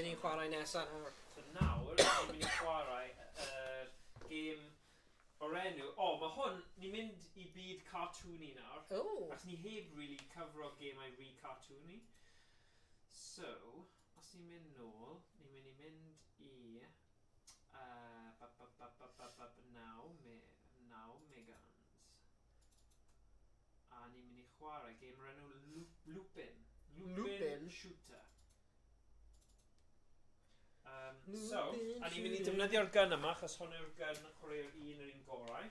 ni'n chwarae nesaf nawr? So nawr, ni'n mynd i chwarae game o'r enw... mae hwn, ni'n mynd i byd cartoony nawr. Ac ni heb really cyfro gemau re-cartoony. So, os ni'n mynd nôl, ni'n mynd i mynd i... Now Megans. A ni'n mynd i chwarae game o'r enw Lupin. Lupin Shooter. So, a ni'n mynd i defnyddio'r gun yma, achos hwn yw'r gun chwarae'r un yr un gorau.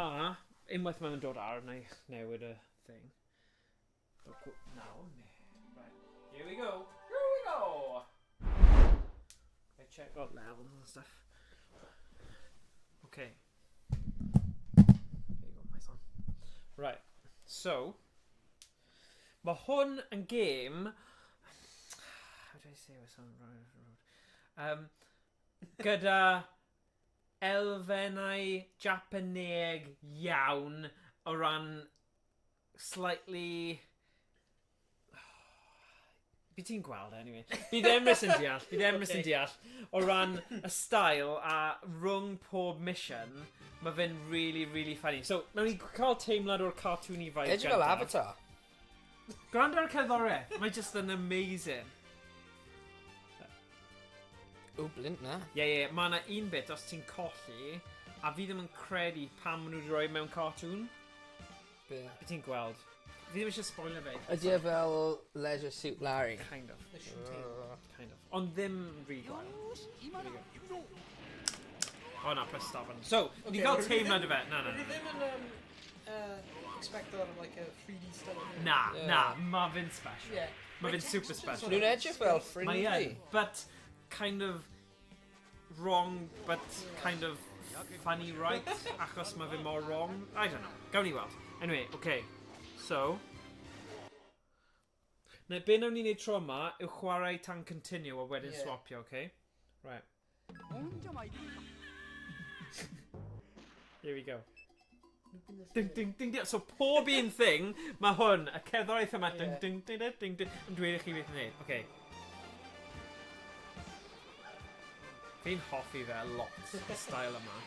A, unwaith mae'n dod ar, na i newid y thing. Now, right, here we go. Here we go! I check out levels and stuff. Okay. There you go, my son. Right, so, mae hwn yn game... How do I say this on road? Gyda elfennau Japaneeg iawn o ran slightly... By ti'n gweld anyway. Bydd Emrys yn deall. O ran y style a rhwng pob mission, mae fe'n really, really funny. So, nawn ni cael teimlad o'r cartoony vibe. Edrych fel Avatar. Gwrando ar cerddoriaeth, mae just yn amazing. O, Flint na. Ie, mae yna un bit os ti'n colli, a fi ddim yn credu pam maen nhw wedi rhoi mewn cartoon. Be? Be ti'n gweld? Fi ddim eisiau spoiler fe. Ydy e fel Leisure Suit Larry? Kind of. The shooting. Kind of. Ond ddim rhy gwael. O na, press stop on. So, ni gael teimlad o fe. Na. Dwi ddim yn expector like a 3D style. Na, mae fe'n special. Yeah. Mae fe'n super special. Nhw'n edrych fel friendly. Mae but kind of wrong, but kind of funny right, achos mae fe mor wrong. I don't know. Gawn ni weld. Anyway, okay. So, na be nawn ni'n neud tro yma yw chwarae tan continue a wedyn swapio, okay? Right. Here we go. Ding, ding, ding, ding. So, pob un thing, mae hwn, y cerddoriaeth yma, ding, ding, ding, ding, ding, ding, yn dweud i chi beth i wneud. Okay. Fi'n hoffi fe lot, y style yma.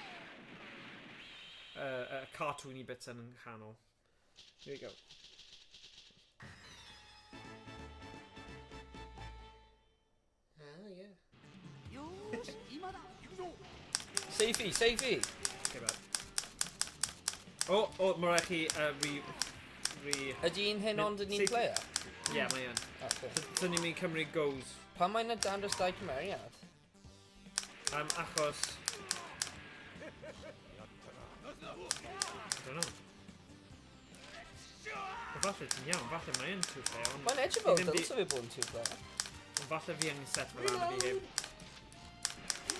Y cartoony bits yn nghanol. Here we go. Yeah. Safety. Okay, bad. Mae rhaid chi Ydy un hyn ond yn un player? Ie, mae yn. So ni'n mynd i cymryd goes. Pan mae'n y dandros dau cymeriad? Achos... I don't know. Falle ti'n iawn, falle mae yn two player. Mae'n edrych fel dylse fe bod yn two player. Ond falle fi yn set fel rhan fi heb.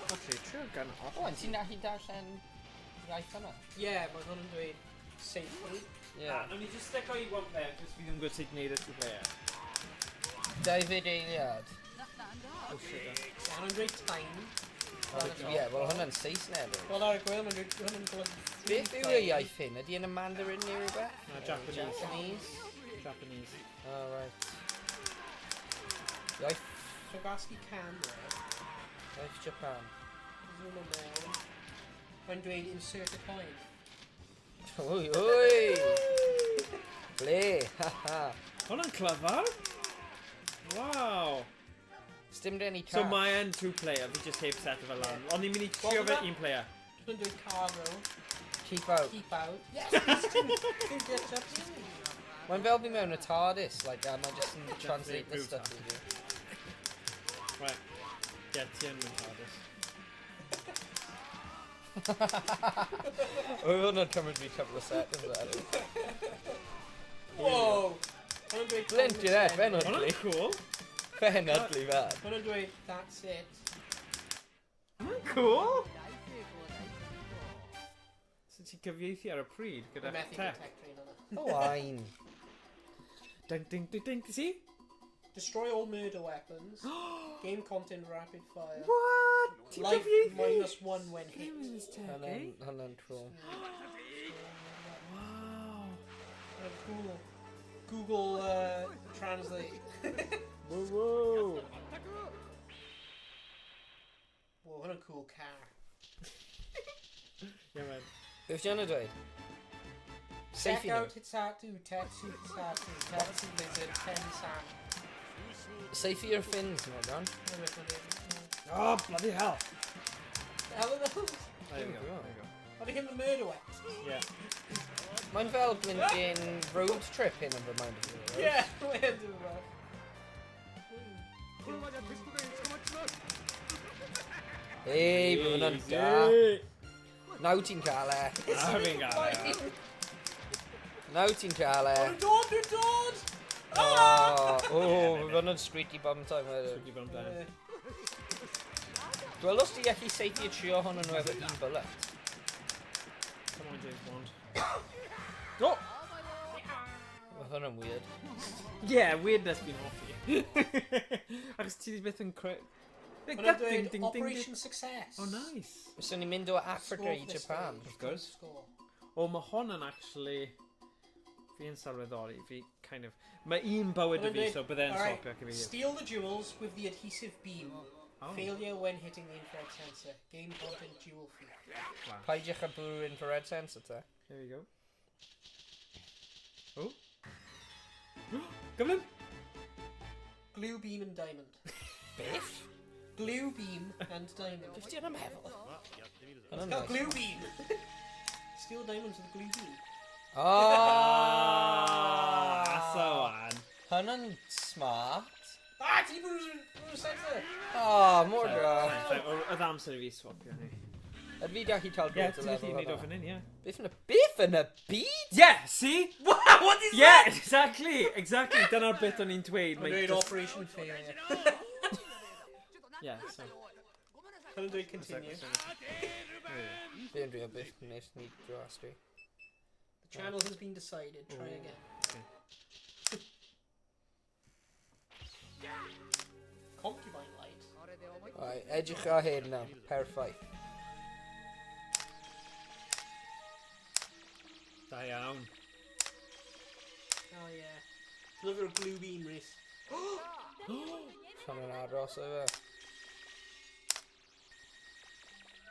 Actually, trwy'r gun off. Owain, ti'n gallu darllen iaith yna? Yeah, mae hwn yn dweud safely. Nawn ni just stick o i one player, cos fi ddim gwybod sut gwneud y two player. David Eiliad. Oh shit. Mae hwn yn dweud time. Ie, wel hwnna'n Saesneg. Wel ar y gwyl, mae'n dweud hwn yn golygu. Beth yw y iaith hyn? Ydy yn y Mandarin neu rhywbeth? Japanese. Oh, right. Iaith... So gasgu camera. Iaith Japan. Zoom yn mewn. Mae'n dweud insert a coin. Wy! Ble, haha. Hwna'n clyfar. Wow. Sdim rhaid ni So mae yn two player, fi just heb set o fel lan. Ond ni'n mynd i trio fe un player. Dwi'n dweud cargo. Keep out. Keep out. Yes! Dwi'n get up. Mae'n fel fi mewn y TARDIS, like, mae'n just yn translate the stuff i fi. Right. Yeah, ti yn mynd TARDIS. Oedd hwnna'n cymryd fi couple of seconds. Whoa! Flint, you're there, Ben Hudley. Hwna'n cool. Ben Hudley, fan. Hwna'n dweud, that's it. Hwna'n cool. So ti'n cyfieithu ar y pryd gyda tech. Owain. Ding, ding, ding, ding. See? Destroy all murder weapons. Game content rapid fire. What? Ti'n Life cyfieithu? -1 when hit. Hwnna'n troll. Wow. Cool. Google Translate. Whoa, whoa. Beth yna dweud? Check Seithi out nhw. Hitatu, Tetsu Hitatu, Tetsu Lizard, Ten-san. Seithi yw'r fins yma, John. Oh, bloody hell. How are those? There you go. There you go. Are they him the murder weapons? Yeah. Mae'n fel blindin road trip hyn yn fy mind of you. Yeah, we're doing that. Hei, bydd hwnna'n da. Naw ti'n cael e. Ah, fi'n gael e. Naw ti'n cael e. Dwi'n dod! O, bydd hwnna'n streety bum time wedyn. Swydi bod yn ben. Dwelos di gallu seithi trio hwn yn efo un bullet. Come on, James Bond. No! Oedd hwnna'n weird. Yeah, weirdness fi'n hoffi. Achos ti di beth yn creu... Mae'n dweud Operation Success. Oh, nice. Fyswn ni'n mynd o Africa i Japan. Of course. O, mae hon yn actually... Fi'n sylweddoli, fi kind of... Mae un bywyd y fi, so bydde'n stopio ac i fi. Steal the jewels with the adhesive beam. Oh. Failure when hitting the infrared sensor. Game content jewel fee. Wow. Paidiwch â bwrw infrared sensor te. There we go. Oh. Gyflym! Glue beam and diamond. Beth? Glue beam and diamond. Beth di hwnna'n meddwl? It's got glue beam. Steal diamonds with a glue beam. Oh! So on. Hwnna'n smart. Ah, ti bwrw sensor. Oh, mor dra. Oedd amser i fi swapio ni. Yd fi gallu cael Yeah, gwrdd y ti'n lefel gallu neud o hwnna. fan hyn, yeah. Biff yn y byd? Yeah, see? What is Yeah, exactly, exactly. Dyna'r bit o'n i'n dweud. Mae'n dweud Operation Failure. Yeah, so... Mae'n dweud continue. Fi'n rhywun biff nes ni drostri. The channel has been decided. Try again. Okay. Concubine light. Right, edrych ar hyn nawr. Perffaith. Da iawn. Oh yeah. Look at a glue beam, Rhys. Fan yn aros o fe.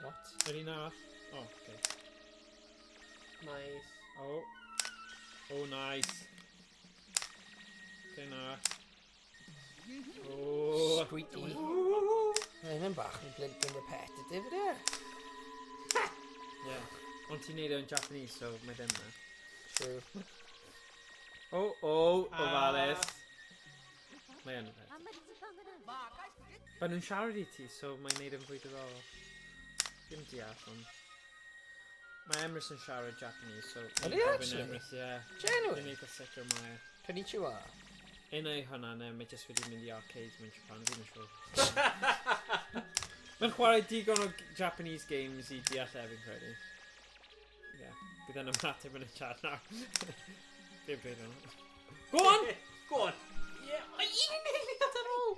What? Ydy na? Oh, okay. Nice. Oh. Oh, nice. Okay, na. Oh. Squeaky. Mae'n yn bach yn blint yn repetitive, ydy? Yeah. Ond ti'n neud o'n Japanese, so mae ddim na. True. Oh, ofalus. Mae yn peth. Mae nhw'n siarad i ti, so mae'n neud yn fwy diddorol. Dim deall, ond... Mae Emrys yn siarad Japanese, so... Ydy actually? Emrys, yeah. Genuine? Dwi'n eitha sicr mae... Konnichiwa. Un o'i hwnna, ne, mae jyst wedi mynd i arcades mewn Japan, dwi'n siŵr. Mae'n chwarae digon o Japanese games i deall fi'n credu. Yeah, bydd yn ymateb yn y chat nawr. Dim byd o'n. Go on! Go on. Yeah. Mae un yn eiliad ar ôl.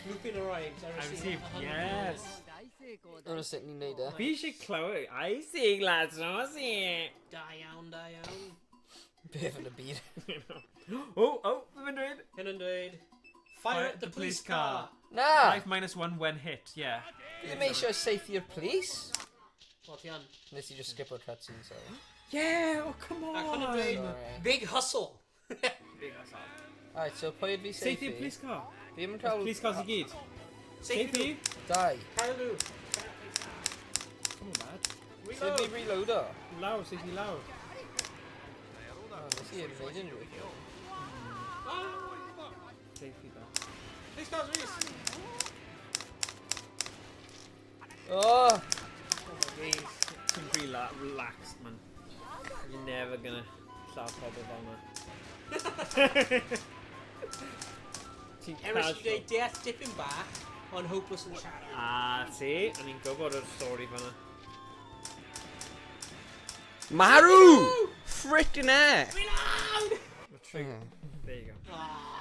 Lupin arrives. I received. Yes! Dyna sut ni'n neud e. Fi eisiau clywed. I see, lads, no, I see. Da iawn, da iawn. Biff yn y byd. Oh, fy'n dweud. Hyn yn dweud. Fire at the police car. Na! 5-1 when hit, yeah. Fi ddim eisiau seithi i'r police. What yan? Nes i just skip o'r cutscene, sorry. Yeah, oh, come on. Ac hyn yn dweud. Sorry. Big hustle. Alright, so pwy yd fi Seithi seithi? police car. Fi ddim yn cael... Police cars i gyd. Seithi. Dau. Carlo. Come on, bad. Sut fi reload o? Lawr, seithi lawr. Nes i yn neud unrhyw. Seithi da. Police cars, Rhys. Oh! Oh my days. Ti'n relaxed, man. You're never gonna lladd pobl fel yna. Eris, you death dipping back on Hopeless and Shadow. Ah, ti? O'n i'n gwybod o'r stori fan'na. Maru! Frickin' heck! Reload! There you go.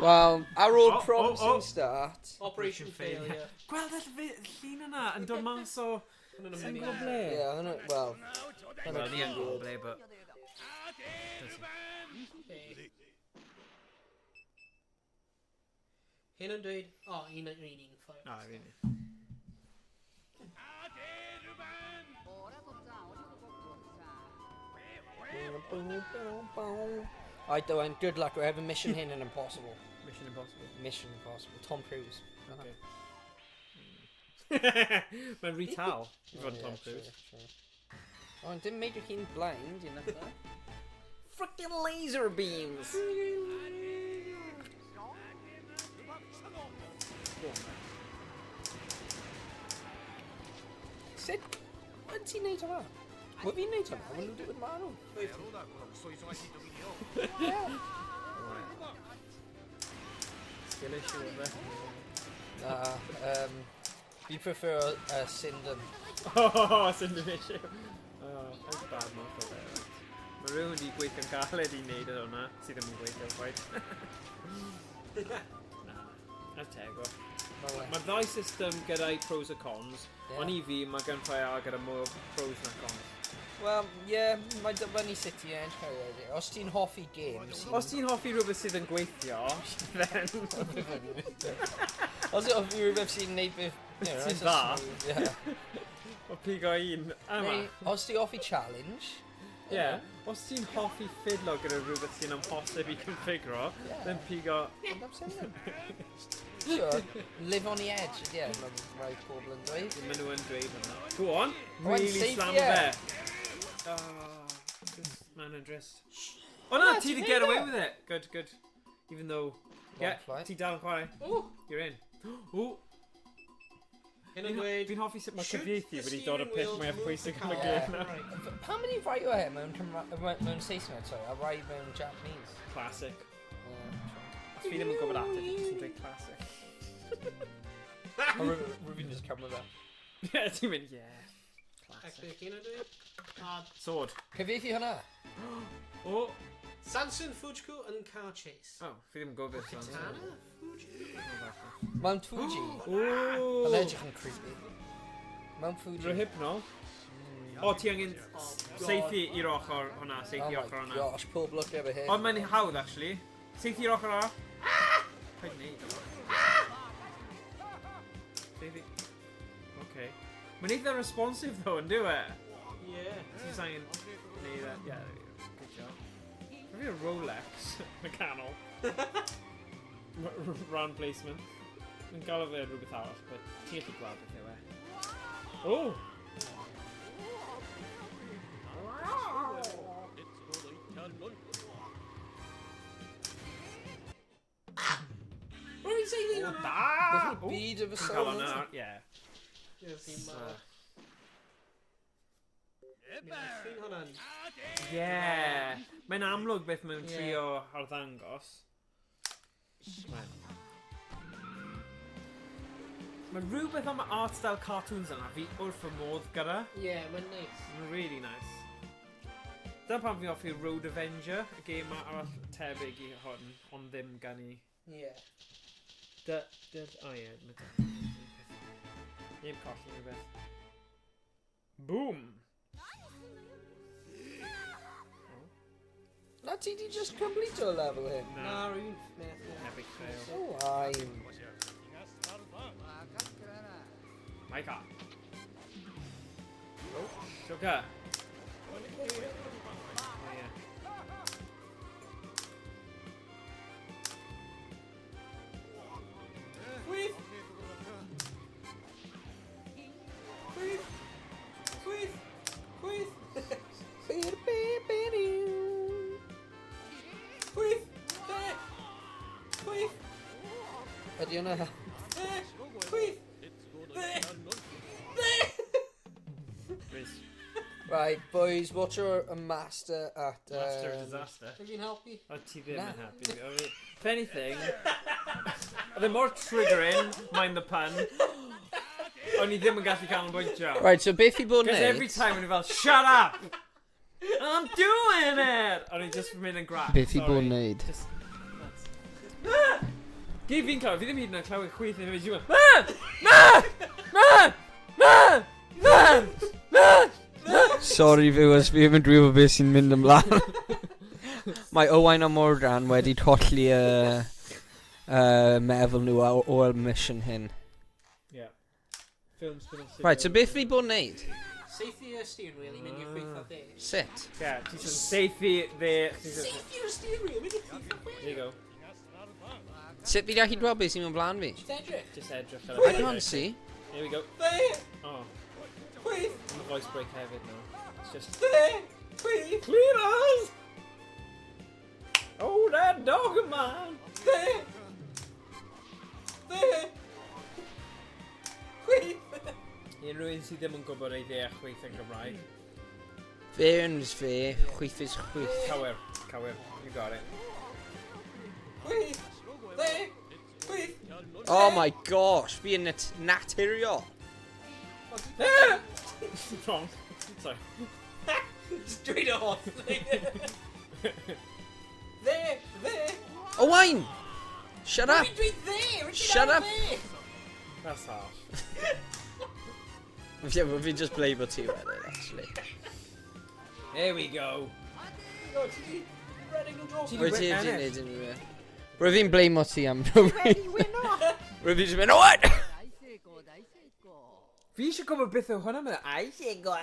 Well, our old Oh, promising start. Operation Failure. Gweld y llun yna yn dod mas o... Sa'n gwybod ble? Yeah, hwnna, well... Wel, ni yn gwybod ble, but... Hyn yn dweud... Oh, un. Ah, really. Alright, Owain, good luck. We're having mission hyn yn impossible. Mission Impossible. Mission impossible. Tom Cruise. Okay. Mae'n retal. I fod yn Tom Cruise. Owain, dim made your chi'n blind, you know that? Frickin' laser beams! Sut? Yn ti'n neud hwnna? Wel fi'n neud hwnna, wel nhw dwi'n marw. Skill issue, yma. We prefer Syndon. Oh, Syndon issue. Oh, that's bad math o there. Mae rhywun wedi gweithio'n galed I wneud hwnna, sydd ddim yn gweithio quite. That's tego. Mae'r ddau system gyda'i pros a cons, ond I fi mae gan ffai a gyda mwy pros na cons. Wel, ie, mae dybynnu sut I YnChwarae. Os ti'n hoffi games... Os ti'n hoffi rhywbeth sydd yn gweithio, then... Os ti'n hoffi rhywbeth sy'n neud beth... Sy'n dda. O pigo un. Os ti'n hoffi challenge... Ie, os ti'n hoffi ffidlo gyda rhywbeth sy'n amhosib I configro, then pigo... Sure, live on the edge, yeah, mae pobl yn dweud. Maen nhw yn dweud hwnna. Go on, Owain, really save slam here. fe. This man and dressed. Oh no, ti did get away with it. Good, good. Even though, yeah, ti dal yn chwarae. Oh, You're in. Ooh. Fi'n hoffi sut mae cyfieithu wedi dod o peth mwyaf pwysig yn y gêm na. Pam yn I write o hyn mewn Saesneg, sorry, a write mewn Japanese? Classic. Fi ddim yn gwybod ateb, fi jyst yn dweud classic. Rwy'n just come with that. Yeah, ti'n mynd, yeah. Classic. actually, can I do it? Sword. Cyfieithu hwnna? Oh. Sanson, Fujiko, and Car Chase. Oh, fi ddim yn gwybod beth yna. Katana? Fuji? Mount Fuji. Ooh. Yn edrych yn creepy. Mount Fuji. Rhyhypnol. O, ti angen seithi i'r ochr hwnna, seithi Oh ochr my hwnna. gosh, pob look efo hyn. Ond mae'n hawdd, actually. Seithi i'r ochr hwnna. Paid neud o. Seithi. Okay. Mae'n eitha responsive, though, yn dyw e? Yeah. Ti'n angen neud e. Yeah, there we go. Good job. Maybe a Rolex, mecanol. Round placement. Yn gael o fe rhywbeth arall, but ti'n gallu gweld beth yw e. Oh! What are we saying? Da! Beth yw'r byd efo Ti'n cael soul? hwnna, yeah. Ffyn hwnna'n... Yeah! Mae'n amlwg beth mewn trio arddangos. Mae rhywbeth am y art style cartoons yna fi wrth fy modd gyda. Yeah, mae'n nice. Mae'n really nice. Dyna pan fi offi Road Avenger, y gêm arall tebyg I hwn, ond ddim gan I. Yeah. O ie, mae da. Iem colli rhywbeth. Boom! Na ti di just complete o level hyn? Na, rhywun meth. Epic fail. Owain. Micah. Oh, Joker. Oh yeah. Chwyth! Chwyth! Chwyth! Chwyth! Chwyth! There! Chwyth! Ydy hwnna? There! Chwyth! There! There! Rhys. Right, boys, what's your master at... Master of Disaster. Can you help me? O ti ddim yn happy. If anything, oedd e mor triggering, mind the pun, o'n I ddim yn gallu canolbwyntio. Right, so beth I bod Because neud? every time o'n I fel, shut up! I'm doing it! O'n I just mynd yn grap. Beth I bod neud? Just... Gyd fi'n clywed, fi ddim hyd yn oed clywed chwyth neu fe, Sorry viewers, fi ddim yn drwy o beth sy'n mynd ymlaen. Mae Owain a Morgan wedi colli meddwl nhw o'r mission hyn. Yeah. Film spin-off. Right, so beth fi bod neud? Seithi y steering wheel i mynd i'r chweithio de. Sut? Yeah, ti'n seithi there. Seithi yw'r steering wheel, mynd i'r chweithio de. There you go. Sut fi gallu gweld beth sy'n mynd blaen fi? Just edrych. Just edrych. I can't see. Here we go. There! Oh, Chweith! and the voice break hefyd now. It's just... There! Chweith! Clean us! Oh, that dog of mine! There! There! Chweith! Unrhyw un sydd ddim yn gwybod ei ddeall chweith yn Gymraeg. Fe yn fe, chwyth is chwyth. Cywir, cywir. You got it. Chweith! There! Chweith! Oh my gosh, fi yn naturiol. Wrong. Sorry. Straight off! There! There! Owain! Shut up! Dwi there! Shut up! That's harsh. Yeah, well, fi just bleibio ti wedyn, actually. There we go. No, ti di redeg nhw dros. Rwy ti wedi neud unrhyw beth. Rwy fi'n bleimo ti am rwy. Rwy fi just mynd, Owain! Fi eisiau gwybod beth yw hwnna mynd. Aisigo.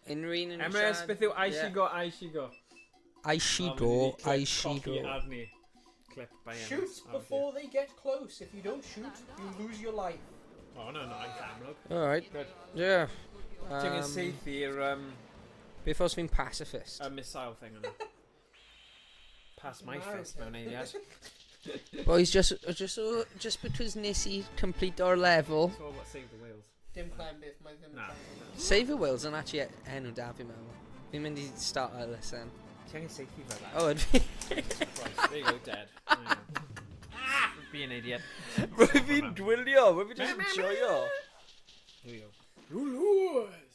Unrhyw un yn Emrys, beth yw aisigo? Aisigo. Arni. Clip by Emrys. Shoot before they get close. If you don't shoot, you lose your life. Oh, no, I'm camera. Alright, Good. yeah. Ti'n yn seithi'r Beth os fi'n pacifist? missile thing yna. Pass my fist mewn eiliad. Boys, just because nes i complete our level. So what, save the whales? Dim clem beth, mae ddim Na. Save the Whales yn actually enw da fi'n meddwl. Fi'n mynd i start a listen. Ti'n angen seithi fel that? Oh, ydw fi. Christ, there you go, dead. Be an idiot. Rwy fi'n dwylio, rwy fi'n just enjoyo. Here we go. Lulus!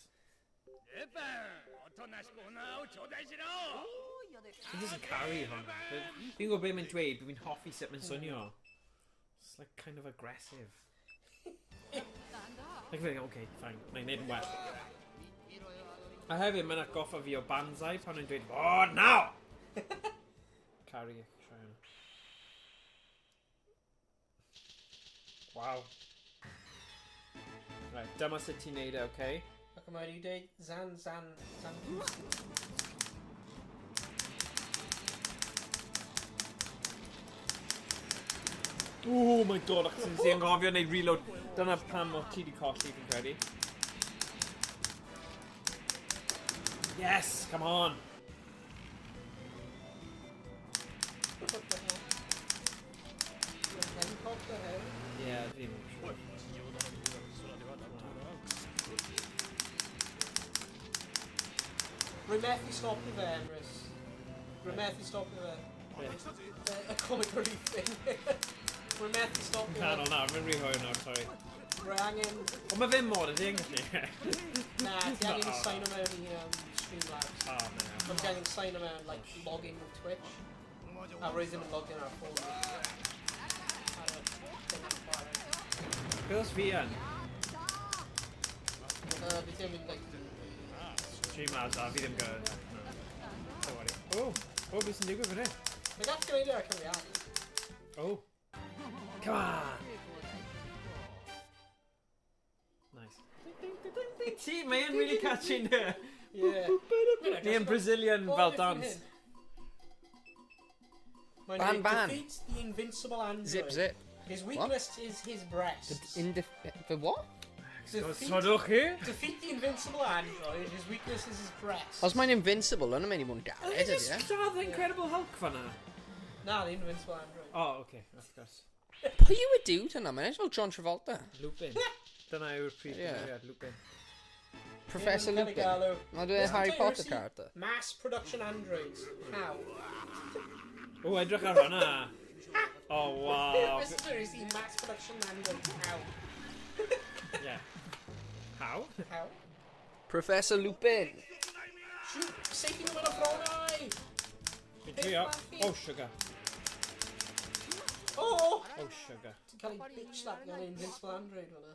He doesn't carry hon. Fi'n gwybod beth mae'n dweud, fi'n hoffi sut mae'n swnio. It's like kind of aggressive. Like, okay, fine, na'n neud yn well. A hefyd, mae'n atgoffa fi o Banzai pan yn dweud, oh, now! Carry, try hwnna. Wow. Right, dyma sut ti'n neud e, okay? Ac yma wedi dweud Zan. Oh my god, ac sy'n sy'n gofio neud reload. Dyna pam o ti di colli, fi'n credu. Yes, come on. Helicopter hell. Yeah, ddim yn siŵr. Rwy methu stopio fe, Emrys. Rwy methu stopio fe. A comic relief thing. Rwy methu stopio Na, fe. no, fi'n rhy hwyr nawr, sorry. Rwy angen... Ond mae ddim mod, ydy yn gallu? Na, ti angen sign o mewn i Streamlabs. Oh, man. Ond ti angen sign o mewn, like, login with Twitch. A rwy ddim yn login ar ffôn. Beth os fi yn? Fi ddim yn, like... Streamlabs, a fi ddim gyda. No. Don't worry. Oh, beth sy'n digwydd fan hyn? Mae gath gwneud ar cyfriad. Oh. Come on! Nice. See, mae yn really catchy yn here. Yeah. Ni yn Brazilian fel dance. Ban. Defeat the invincible android. Zip, zip. His weakness is his breasts. For what? Sodwch chi? Defeat the invincible android. His weakness is his breasts. Os mae'n invincible, yna mynd i fod yn galed, ydy e? Lladd Incredible Hulk fanna? Na, the invincible android. Oh, okay, of course. Pwy yw y dude yna? Mae'n eithaf John Travolta. Lupin. Dyna yw'r prif gymeriad, Lupin. Professor Lupin. Mae dwi'n Harry Potter character. Mass production androids. How? O, edrych ar hwnna. Oh, wow. Seriously, mass production androids. How? Yeah. How? How? Professor Lupin. Shoot! Seithi nhw yn y ffronau! Fi'n trio. Oh, sugar. Oh! Oh, sugar. Ti'n cael ei bitch slap gan invincible android hwnna.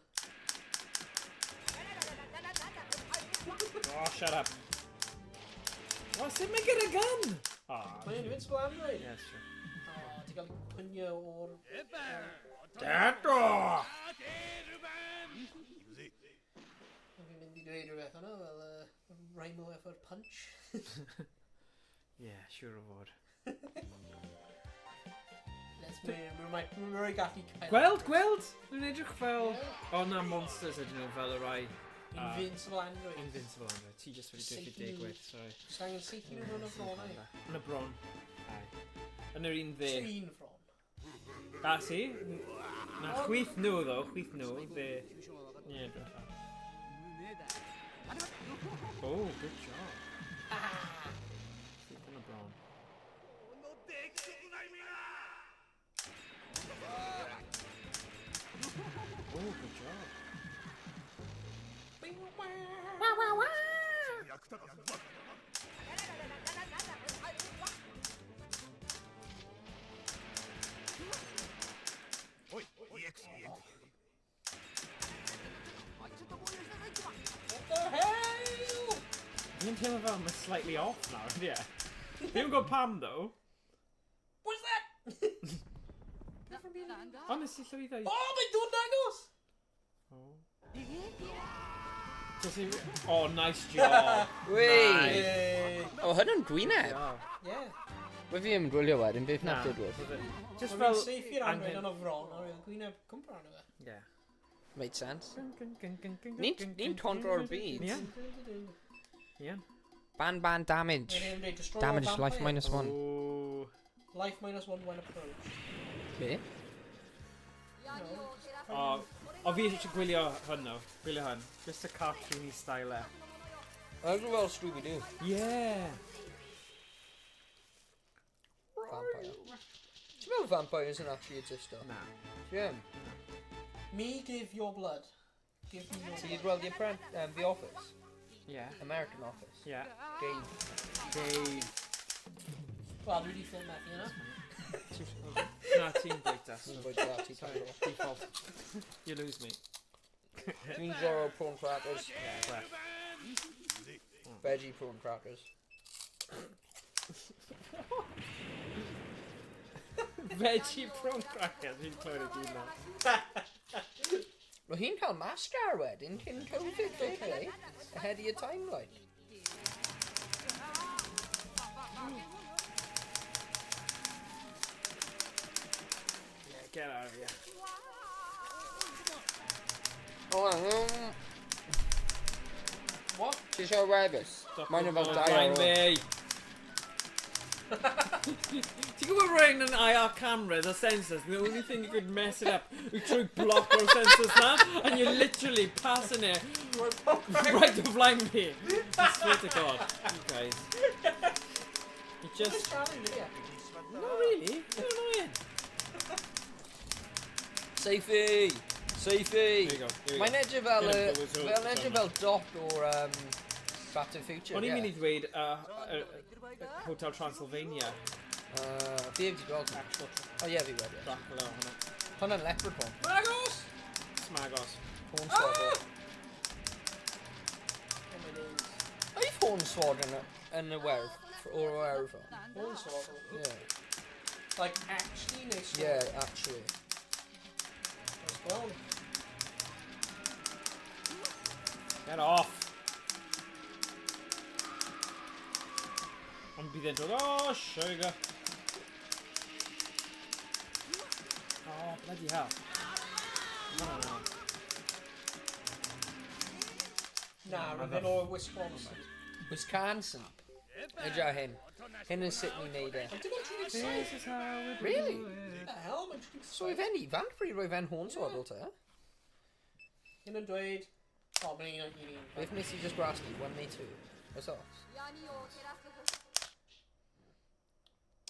Oh, shut up. Oh, sut mae gyda gun? Oh, Mae'n invincible android. yes, sure. Oh, ti'n cael ei pwnio o'r... Dad! Oh! Fi'n mynd i dweud rhywbeth yna, fel rhaimo efo punch. Yeah, siwr o fod. Mae'n rhoi gallu cael... Gweld! Nhw'n edrych fel... O, na monsters ydyn nhw fel y rai... Invincible android. Invincible android. Ti just wedi diffyg digwydd, sorry. Just angen seithi nhw yn y bron, ai? Yn y bron. Yn yr un dde. Trin ffron. A, si? Na, chwyth nhw, ddo. Chwyth nhw. Dde. Ie, edrych ar. Oh, good job. Chwyth yn y bron. Oh, good job. What the hell? Dwi'n teimlo fel mae'n slightly off nawr, ie. Dwi'n gwybod pam, though. What's that? O, nes i llwyddo i... Oh, mae'n dod agos! Oh, nice job. Wei! O, hynny'n gwyneb. Yeah. Mae fi yn gwylio wedyn, beth na dydwyd. Just Wel, fel... fi'n seif i'r angen yn o fron, a rwy'n gwyneb cwmpar arno fe. Yeah. Made sense. Ni'n tondro'r byd. Ie. Ie. Ban damage. Damage, life -1. Oh. Life -1 when approach. Be? O, fi eisiau gwylio hwn nhw. Gwylio hwn. Just a cartoony style e. I'll go well Scooby-Doo. Yeah. Vampire. Do you know vampires and actually exist though? Na. Yeah. Me give your blood. Give me your So blood. you'd well the Office. Yeah. American Office. Yeah. Dave. Wel, dwi wedi ffilm methu yna. Na, ti'n bwytas. Sorry, default. You lose me. Dwi'n Zorro prawn crackers. Yeah, well. Veggie prawn crackers. Veggie prawn crackers, fi'n clywed y dyn na. Well, hi'n cael mascar wedyn, cyn Covid, okay? Ahead of your time, like. Yeah, get out of here. Oh, What? She's your rabbits. Mine about Ryan dire. me. Ti'n gwybod rwy'n yn IR cameras a sensors, the only thing you could mess it up is trwy block o'r sensors na, and you're literally passing it right to flying me. I swear to God, you guys. You just... Not really, you're annoying. Safety! Safety! There you go, there you Mae'n go. edrych fel, There was all- fel edrych fel Doc o'r Back to the Future. O'n i'n mynd i ddweud Hotel Transylvania. Fi heb di gweld hwnna. O ie, fi wedi. Dracula hwnna. Hwnna'n leprechaun. Magos! Smagos. Hornswoggle. Oedd Hornswoggle yn y werf? O'r werf o? Hornswoggle? Yeah. Like, actually, next one? Yeah, actually. Well, Get off! Ond bydd e'n dod, oh, sugar. Oh, bloody hell. No. na, rwy'n o Wisconsin. Wisconsin. Edrych hyn. Hyn yn sut ni'n neud e. Dim ond ti'n This excited. is how we do Really? it. What the hell, mae'n ti'n So i fe'n ifanc pryd roi fe'n Hornswoggle te? Hyn yn dweud, o, mae'n un o'n un. Beth nes i just grasgu? 1 neu 2? Os oes?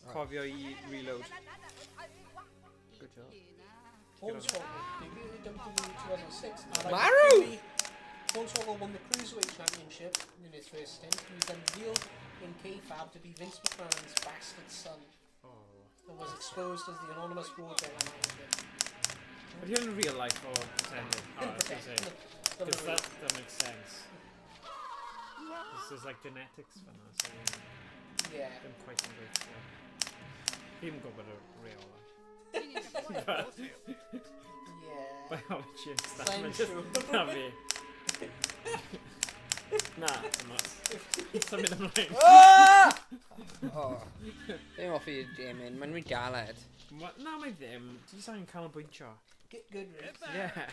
Cofio i reload. Good job. Hornswoggle, WWE 2006. Maru! Hornswoggle won the Cruiserweight Championship in his first stint. He was then revealed in kayfabe to be Vince McMahon's bastard son. And was exposed as the anonymous road general manager. But you're in real life or pretending? Oh, I was going to say. Because that makes sense. This is like genetics for now, so Yeah. I'm quite ungrateful. Even go with a real life. Yeah. Biology and stuff. Same Just true. na fi. Na, yma. Symud ymlaen. O! Ddim offi Jamin, mae'n rhy galed. Na, mae ddim. Ti sa'n canolbwyntio. Get good, Rhys. Yeah.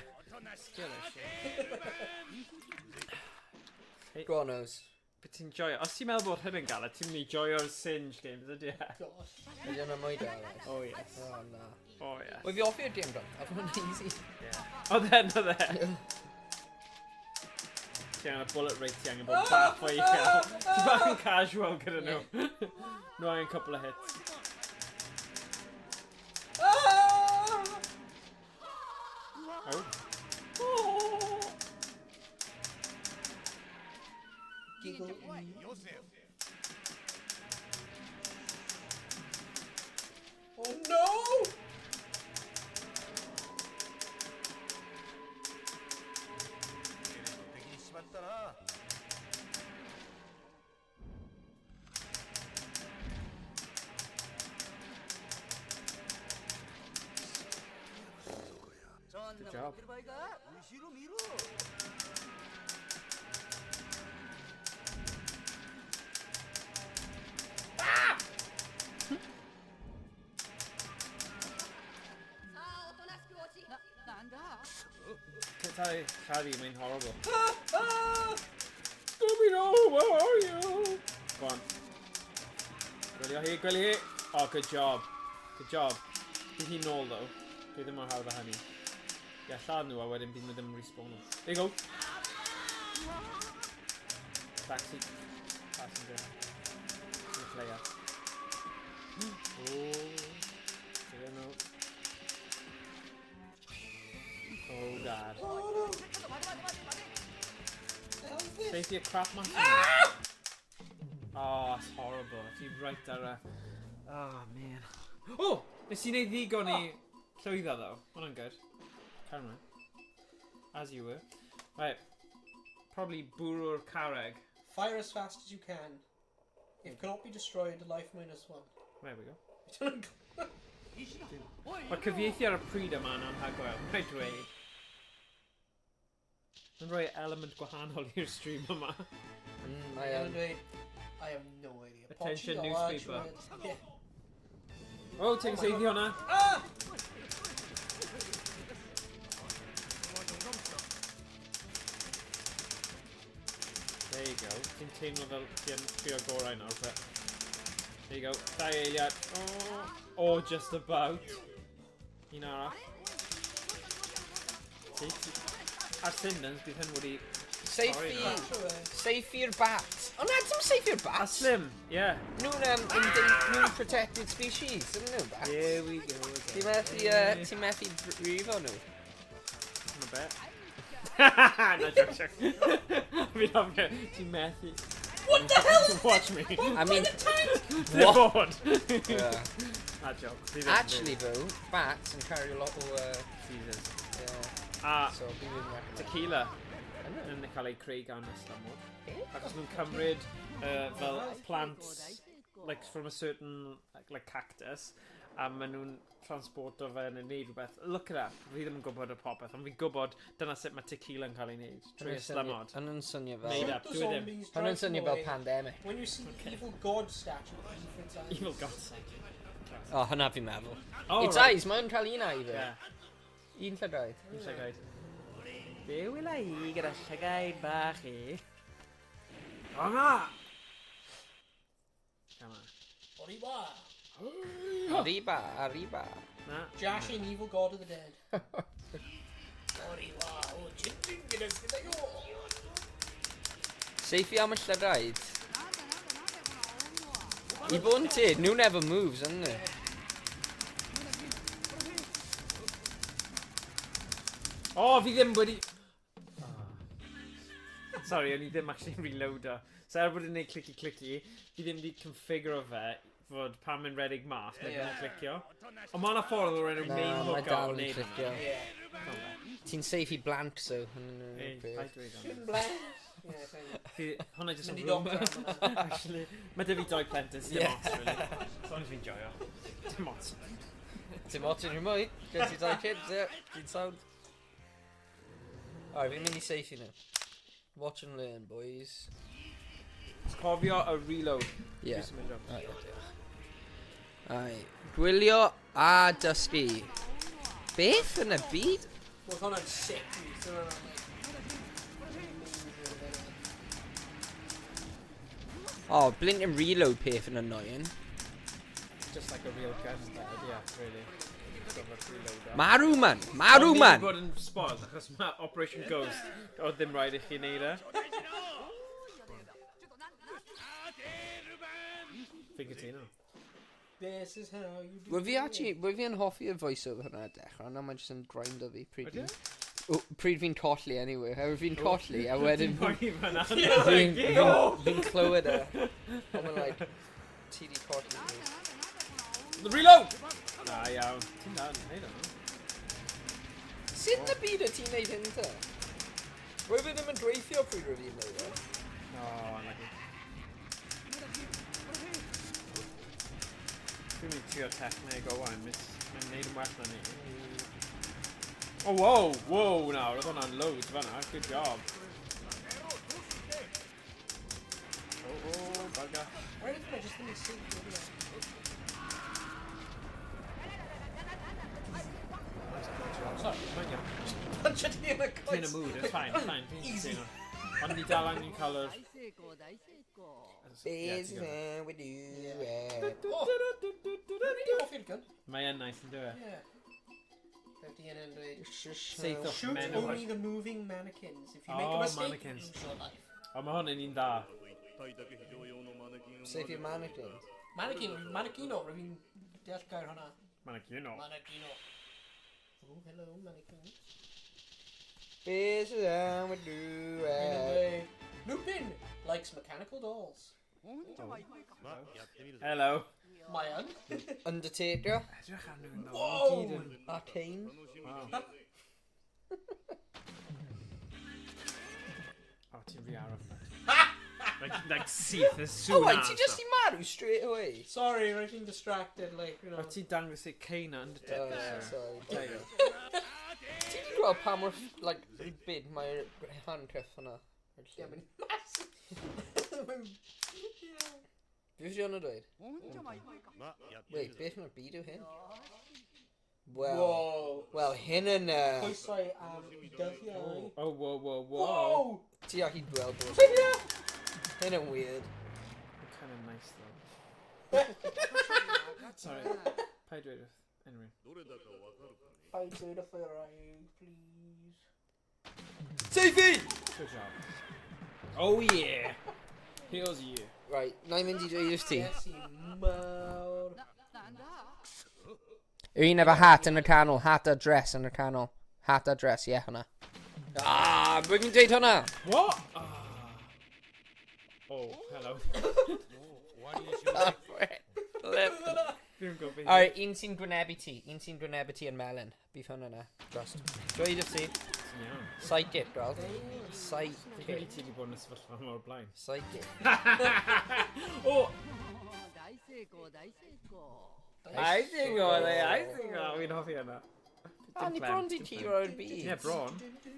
Still a shit. Go on, Ows. Beth ti'n joio? Os ti'n meddwl bod hyn yn galed, ti'n mynd i joio'r Singe game, ydy e? Gosh. Ydy hwnna mwy galed? Oh, yes. O, na. Oh, yes. Wyf fi offi'r dim dod, a fod hwnna'n easy. Oedd e. Ti angen y bullet rate, ti angen bod bach o uchel. Ti bach yn casual gyda nhw. Nhw angen couple of hits. Oh. Giggle. Oh no! Good job. Petai Chari, mae'n horrible. Scooby-Doo, where are you? Go on. Gwylio hi, gwylio hi. Oh, good job. Good job. Bydd hi'n nôl, though. Dwi ddim mor hawdd â hynny. Ie, lladd nhw a wedyn bydd nhw ddim yn respawn nhw. There you go. Backseat. Passenger. The player. Oh. There no. Oh, God. Safety a crap man. Oh, it's horrible. If you right there. Oh, man. Oh! Nes i wneud ddigon i llwyddo, though. Hwna'n good. Carry on. As you were. Right. Probably bwrw'r carreg. Fire as fast as you can. If cannot be destroyed, life -1. There we go. Mae cyfieithu ar y pryd yma yn anhygoel. Mae'n dweud. Mae'n rhoi element gwahanol i'r stream yma. I have no idea. Attention, Pochi, newspaper. Yeah. Oh, ti'n seithi hwnna? Ah! There you go. Ti'n teimlo fel ti'n sbio gorau nawr, but... There you go. Dau eiliad. Oh, just about. Un arall. Ar Sindens, bydd hyn wedi... Seifi'r bat. O na, dim seifi'r bat. A Slim, yeah. Nhw'n protected species, ydyn nhw bat? Here we go. Ti'n methu brifo nhw? Yn y bet. No, joke. Fi'n ofio, ti'n methu. What the hell? Watch me. I mean... They're bored. Yeah. A joke. Actually, though, bats yn carry a lot o... Jesus. Yeah. So, Tequila. Yn cael ei creu gan yslamwr. Ac os nhw'n cymryd fel plants like from a certain like cactus a maen nhw'n transporto fe yn neud rhywbeth. Look at that. Fi ddim yn gwybod y popeth, ond fi'n gwybod dyna sut mae tequila yn cael ei neud. Trwy yslamod. Hwnnw'n swnio fel... Made up, dwi ddim. Hwnnw'n swnio fel pandemic. When you see the evil god statue, Evil god statue. O, hwnna fi'n meddwl. It's right. eyes, mae'n cael un eye fe. Un llygaid. Un llygaid. Be wyla i gyda llygaid bach i? O na! Come on. Oriba! Arriba. Na. Joshing evil god of the dead. Oriba! Oh, chin gyda yo! Seifi am y llygaid. I bod yn tyd, nhw never moves, yn nhw? O, fi ddim wedi... Sorry, o'n i ddim actually reload o. So er bod yn neud clicky, fi ddim wedi configuro fe fod pan mae'n redig mas, mae'n yn clicio. Ond mae yna ffordd o'r enw main hook o wneud hwnna. Ti'n seifi blank, so... Ei, paid dweud hwnna. Blank! Hwnna jyst yn rumours, actually. Mae dy fi doi plentyn, dim ots, really. So ond fi'n joio. Dim ots. Dim ots yn rhywmwy. Gen ti doi kids, ie. Dwi'n sound. O, fi'n mynd i seifi nhw. Watch and learn, boys. Cofio a reload. Yeah. Dwi'n symud o. Ai. Gwylio a dysgu. Beth yn y byd? Well, hwnna'n sick. Oh, Flint and reload peth yn annoying. Just like a real gun, yeah, really. Sort of a reloader. Marw man! Marw man! Ond bod yn spoiled, achos mae Operation Ghost, oedd ddim rhaid i chi neud e. Fi'n gytuno. This is how you do Wyf fi yn hoffi y voice-over hwnna dechrau, ond mae'n jyst yn grind o fi pryd fi'n... Pryd fi'n colli, anyway. Hefyd fi'n colli, a wedyn... Fi'n clywed e. Ond mae'n like... Ti di colli. The reload! Na, iawn. Ti'n dal, neud o. Sut yn y byd y ti'n neud hyn te? Rwy fi ddim yn dweithio pryd rwy fi'n neud e. Oh, unlucky. Dwi'n mynd trio techneg Owain, mae'n neud yn well na ni. Oh, whoa, whoa, now, roedd hwnna'n loads fanna, good job. Oh, bugger. Why did I just let me see? Sorry, punch it in a Ti'n y mood, it's fine, it's fine. Easy. Ond ni dal angen cael yr... Is we do it. Mae yn nice yn dweud. Yeah. Saith o Shoot men only the moving mannequins. If you make a mistake, mannequins. you lose your life. O, mae hwn yn un da. Save your mannequins. Mannequino, rwy'n deall gair hwnna. Mannequino. Mannequino. Oh, hello, mannequins. Is we do it. Lupin likes mechanical dolls. Hello. Mayan. Undertaker. Edrych ar nhw'n Whoa! Arcane. Wow. O, ti'n rhi araf. Like syth as soon Oh, wait, as. ti just i marw straight away? Sorry, I'm getting distracted, like, you know. O, ti'n dangos i Cain a Undertaker. Sorry. Ti di gweld pa mor, like, byd mae'r handcuff hwnna? Yeah, mae'n massive. Beth yw'n dweud? Wait, beth mae'r byd yw hyn? Wel, hyn yn... Coesau am dyddiau. Oh, whoa, whoa, whoa. Whoa! Ti a hyd gweld bod. Hyn yn weird. Kind of nice though. Sorry. Paid dweud wrth. Anyway. Paid dweud wrth yr ail, please. Safety! Good job. Oh yeah! Here's you. Right, na i mynd i dweud wrth ti. Yes, i mawr. Un efo hat yn y canol, hat a dress yn y canol. Hat a dress, ie, hwnna. Ah, rwy'n fi'n dweud hwnna! What? Oh, hello. Alright, un sy'n gwynebu ti. Un sy'n gwynebu ti yn melyn. Bydd hwnna na. Just. Dweud wrth ti. Psychic, gweld. Psychic. Fi ti wedi bod yn y sefyllfa mor blaen. Psychic. Oh! I think o. Fi'n hoffi yna. A ni bron di tiro o'r byd. Ie, bron.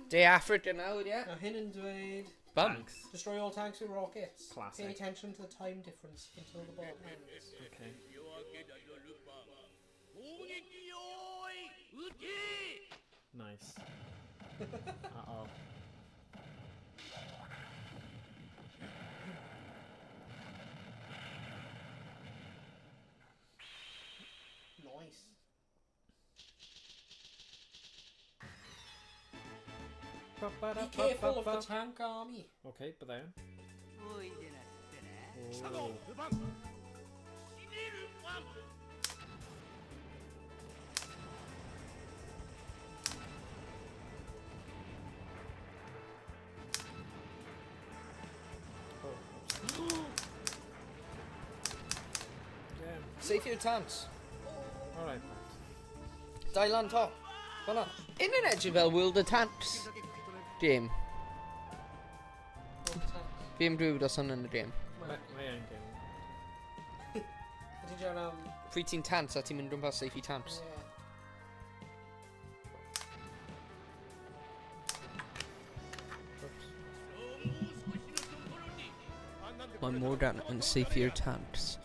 De Africa nawr, ie? Now, hyn yn dweud... Bunks. Destroy all tanks with rockets. Classic. Pay attention to the time difference until the ball ends. Okay. Nice. Uh-oh. Nice. Be careful of the tank army. Okay, but then. Oh. Damn. Save your tanks. Alright. Dau lan top. Hwnna. Un yn edrych fel World of Tanks. Game. Fi am drwy os hwnna yn y game. Mae yn game. Ydy John, Pryd ti'n tants a ti'n mynd rhywbeth safety tants. yeah. mae Morgan yn seiffio'r tants,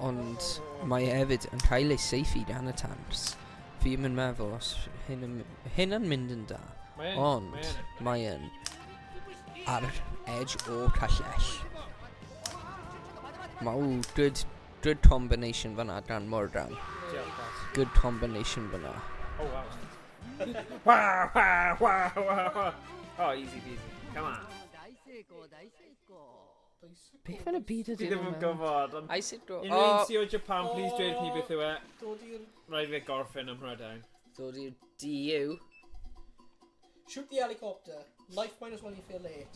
ond mae hefyd yn cael ei seiffi dan y tants. Fi ddim yn meddwl os hyn yn mynd yn da, ond mae yn ar edge o callell. Good combination fanna gan Morgan. Good combination fanna. Oh wow. Wow, wow, wow, wow. Oh, easy peasy. Come on. Beth yn y byd Fi ydy ddim yn gwybod, ond... I said go. Unrhyw un sy'n o Japan, please dweud chi beth yw e. Rhaid fi gorffen ym Mhrydain. Dod i'r DU. Shoot the helicopter. Life minus one if you're late.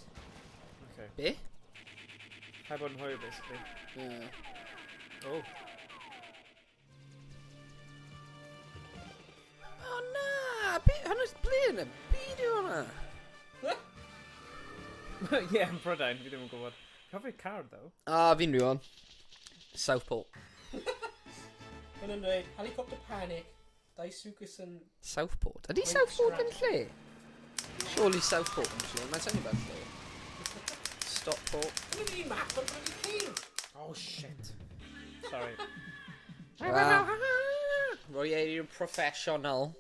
Okay. Be? Heb bod yn hwyr, basically. Oh. O na! Hwnnw's ble yn y byd yw hwnna? Ie, yn Mhrydain, fi ddim yn gwybod. Cofio'r car, though. Fi'n rhywun. Southport. Yn yn dweud, helicopter panic. Daisuchus yn... Southport? Ydy Southport yn lle? Surely Southport yn lle, mae'n teimlo beth lle. Stockport. Yn un map o'r bloody king. Oh, shit. Sorry. Well, roi i'r professional.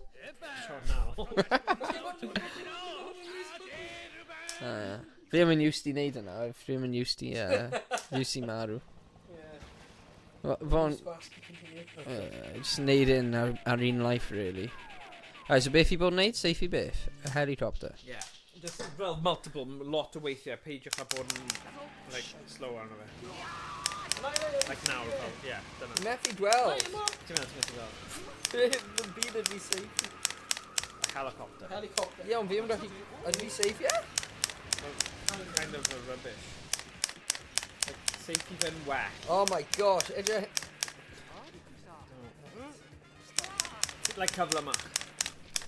Fi ddim yn used i wneud yna, fi ddim yn used i marw. Fo'n... just wneud un ar un life, really. So beth i bod yn wneud? Safe i beth? A helicopter? Yeah. Just, well, multiple, lot o weithiau, peidiwch a bod yn, like, slow arno fe. Like nawr, yeah, dyna. Methu gweld! Ti'n meddwl, ti'n meddwl? Yn byd ydw i safe. A helicopter. Helicopter. Ie, ond fi yn gallu... Ydw i safe, ie? Kind of a rubbish. Like, safety fe'n well. Oh my gosh, edrych... Like cyfle yma.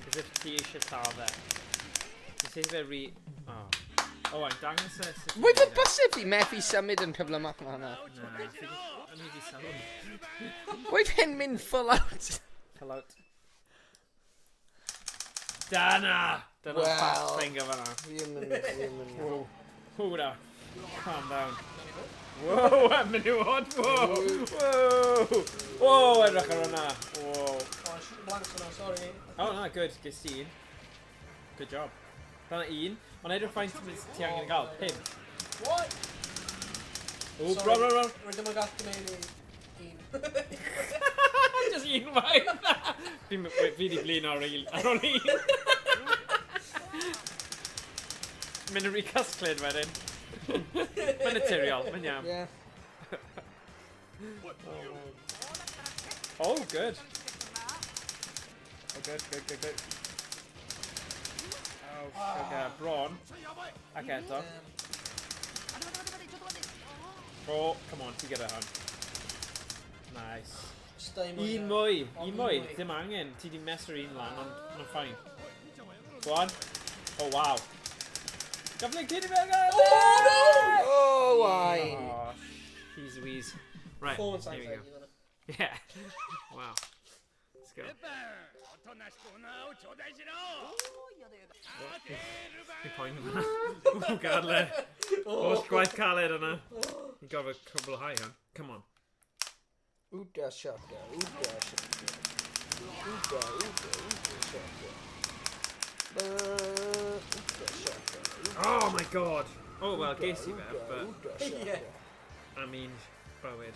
As if ti eisiau taro fe. Ti'n sef fe ri... Oh. Owain, dangos e... Mwy fy bysau fi methu symud yn cyfle mach na hynna. Na, yn i fi sylw. Mwy fe'n mynd full out. Pull out. Dyna! Dyna Well, fast finger fan'na. Fi yn mynd... Whoa. Hwra. Calm down. Whoa, am mynd i'w hod. Whoa. Whoa. Whoa, edrych ar hwnna. Whoa. Oh, I'm shooting blanks for now, sorry. Oh, no, good. Ges ti un. Good job. Dyna un. Ond edrych faint ti angen i gael. Pum. What? O, bro. Rydym yn gael gwneud un. Just un waith. Fi di blin ar ôl un. Mynd yn recascled wedyn. Mae'n naturiol, mae'n iawn. Yeah. Oh, good. Oh, good. Oh, sugar. Bron. Ac eto. Oh, come on, ti gyda hwn. Nice. Un mwy. Dim angen. Ti di mesur un lan, ond mae'n ffain. Go on. Oh, wow. Gafle cyn I fe again! Oh, Owain! Oh, he's a wheeze. Right, here we go. Yeah. Wow. Let's go. Good point. Oh, God, le. Oh, gwaith caled yna. You got a couple of high, huh? Come on. Ooga shaka, ooga shaka. Ooga shaka. Oh my god! Oh well, ges I fe, but... Yeah. I mean, bywyd.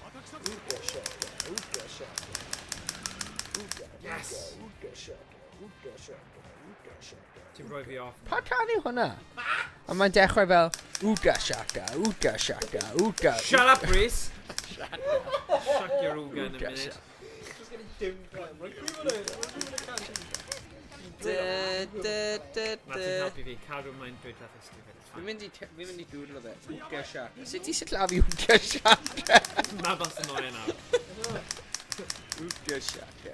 Yes! Ti'n rhoi fi off. Pa can yw hwnna? A mae'n dechrau fel ooga shaka, ooga shaka, ooga... Shut up, Rhys! Shut your ooga in a minute. Just getting doomed down. Right, we're gonna cancel. Na ti'n helpu fi, cadw mae'n dweud pethau stupid. Fi'n mynd i doodle fe. Ooga shaka. Sut ti sillafu ooga shaka? Na bas yn oed nawr. Ooga shaka.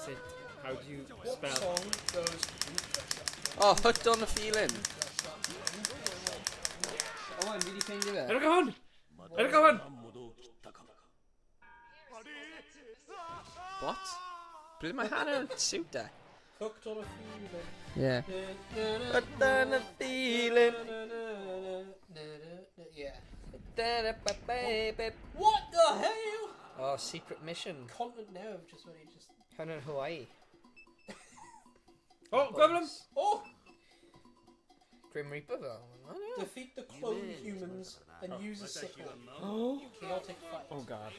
Sit. How do you What spell? song goes... Oh, hooked on the feeling. Owain, fi di ffeindio fe? Edrych o hwn! Edrych o hwn! What? Pryd mae hanner yn siwt e? Hooked on a feeling. Yeah. Hooked on a feeling. Yeah. Baby. What the hell? Oh, secret mission. Continent now, just when he just. Kind of Hawaii. Oh, Gweblam! Oh! Grim Reaper. Defeat the clone humans and use a sickle. Oh. Chaotic fight. Oh god.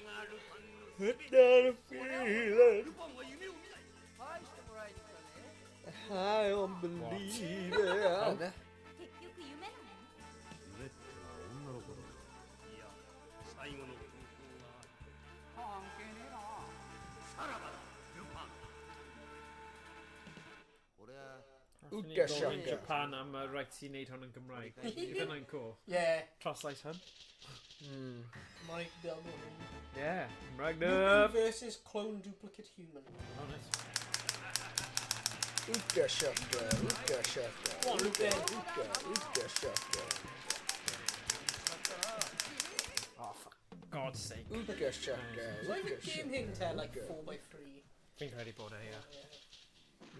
Hooked on a feeling. I don't believe it. Oh. 最後の関係ねえな。さらばだ、ルパン。俺は Go in Japan am rhaid ti'n neud hwn yn Gymraeg. Ydy hwnna'n cool. Yeah. Translate hwn. Mike double. Yeah. Gymraeg Lupin up. versus clone duplicate human. Oh, nice. Oofga shufga, oofga shufga. Come on, Lupin. Oofga shufga. Oh, for God's sake. Oofga shufga. So I think game hidden to like 4x3. Fi'n credu bod e, yeah.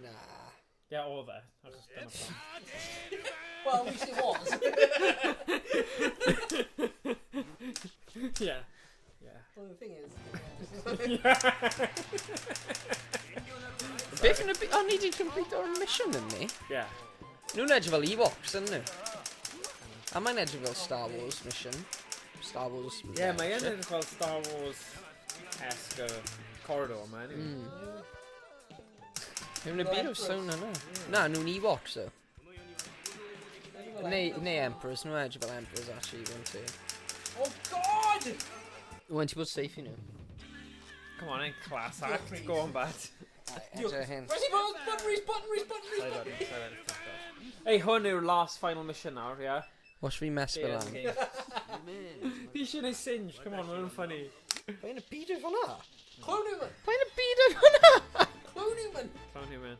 Nah. Yeah, all there. I just done a plan. Well, at least it was. Yeah. Yeah. Well, the thing is. Beth yn y byd... O, ni di complete o'r mission yn ni? Yeah. Nhw'n edrych fel Ewoks, yn nhw? A mae'n edrych fel Star Wars mission. Star Wars... Yeah, mae yn edrych fel Star Wars-esque corridor, man. Nhw'n y byd o sôn yna. Na, nhw'n Ewoks, o. Neu Emperors, nhw'n edrych fel Emperors, actually, one too. Oh God! When ti bod safe i nhw? Come on, class act. Go on, bat. Edrych hyn. Where's he button? Rhys button. Hey, hwn yw'r last final mission nawr, yeah? Watch fi mess fel am. Fi eisiau neud singe, come on, mae'n funny. Pa'n y byd o hwnna? Clone human. Pa'n y byd o hwnna? Clone human. Clown you, man.